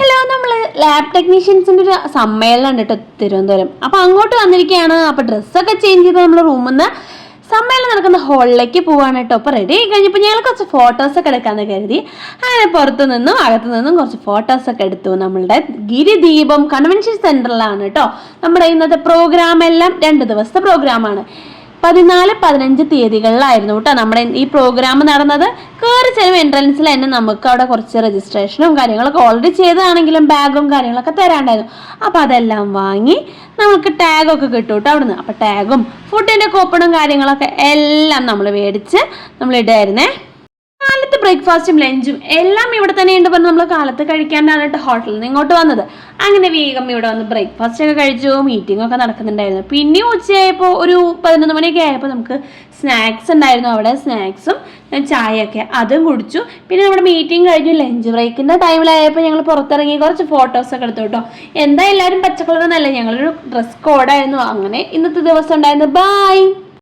Hello, നമ്മൾ lab ടെക്നീഷ്യൻസിൻ്റെ ഒരു സമ്മേളനം ഉണ്ട് കേട്ടോ തിരുവനന്തപുരം. അപ്പോൾ അങ്ങോട്ട് വന്നിരിക്കുകയാണ്. അപ്പോൾ ഡ്രസ്സൊക്കെ ചേഞ്ച് ചെയ്ത് നമ്മൾ റൂമിൽ നിന്ന് സമ്മേളനം നടക്കുന്ന ഹാളിലേക്ക് പോവാണ് കേട്ടോ. അപ്പോൾ റെഡി ആയി കഴിഞ്ഞപ്പോൾ ഞങ്ങൾ കുറച്ച് ഫോട്ടോസൊക്കെ എടുക്കാമെന്ന് കരുതി അങ്ങനെ പുറത്തു നിന്നും അകത്തു നിന്നും കുറച്ച് ഫോട്ടോസൊക്കെ എടുത്തു. നമ്മളുടെ ഗിരിദീപം കൺവെൻഷൻ സെൻറ്ററിലാണ് കേട്ടോ നമ്മുടെ ഇന്നത്തെ പ്രോഗ്രാം. എല്ലാം 2 ദിവസത്തെ പ്രോഗ്രാമാണ്. 14, 15 തീയതികളിലായിരുന്നു കേട്ടോ നമ്മുടെ ഈ പ്രോഗ്രാം നടന്നത്. കയറി ചെല്ലുമ്പോൾ എൻട്രൻസിൽ തന്നെ നമുക്ക് അവിടെ കുറച്ച് രജിസ്ട്രേഷനും കാര്യങ്ങളൊക്കെ ഓൾറെഡി ചെയ്തതാണെങ്കിലും ബാഗും കാര്യങ്ങളൊക്കെ തരാണ്ടായിരുന്നു. അപ്പോൾ അതെല്ലാം വാങ്ങി നമുക്ക് ടാഗൊക്കെ കിട്ടും കേട്ടോ അവിടുന്ന്. അപ്പോൾ ടാഗും ഫുഡിൻ്റെ കൂപ്പണും കാര്യങ്ങളൊക്കെ എല്ലാം നമ്മൾ മേടിച്ച് നമ്മൾ ഇടായിരുന്നേ. കാലത്ത് ബ്രേക്ക്ഫാസ്റ്റും ലഞ്ചും എല്ലാം ഇവിടെ തന്നെ ഉണ്ട്. പറഞ്ഞ് നമ്മൾ കാലത്ത് കഴിക്കാനാണ് കേട്ടോ ഹോട്ടലിൽ നിന്ന് ഇങ്ങോട്ട് വന്നത്. അങ്ങനെ വേഗം ഇവിടെ വന്ന് ബ്രേക്ക്ഫാസ്റ്റ് ഒക്കെ കഴിച്ചു. മീറ്റിംഗ് ഒക്കെ നടക്കുന്നുണ്ടായിരുന്നു. പിന്നെ ഉച്ചയായപ്പോൾ ഒരു 11 മണിയൊക്കെ ആയപ്പോൾ നമുക്ക് സ്നാക്സ് ഉണ്ടായിരുന്നു അവിടെ. സ്നാക്സും ചായയൊക്കെ അതും കുടിച്ചു. പിന്നെ നമ്മുടെ മീറ്റിംഗ് കഴിഞ്ഞു. ലഞ്ച് ബ്രേക്കിൻ്റെ ടൈമിലായപ്പോൾ ഞങ്ങൾ പുറത്തിറങ്ങി കുറച്ച് ഫോട്ടോസൊക്കെ എടുത്തു കേട്ടോ. എന്താ എല്ലാവരും പച്ചക്കളറൊന്നല്ല, ഞങ്ങളൊരു ഡ്രസ് കോഡായിരുന്നു. അങ്ങനെ ഇന്നത്തെ ദിവസം ഉണ്ടായിരുന്നു. ബൈ.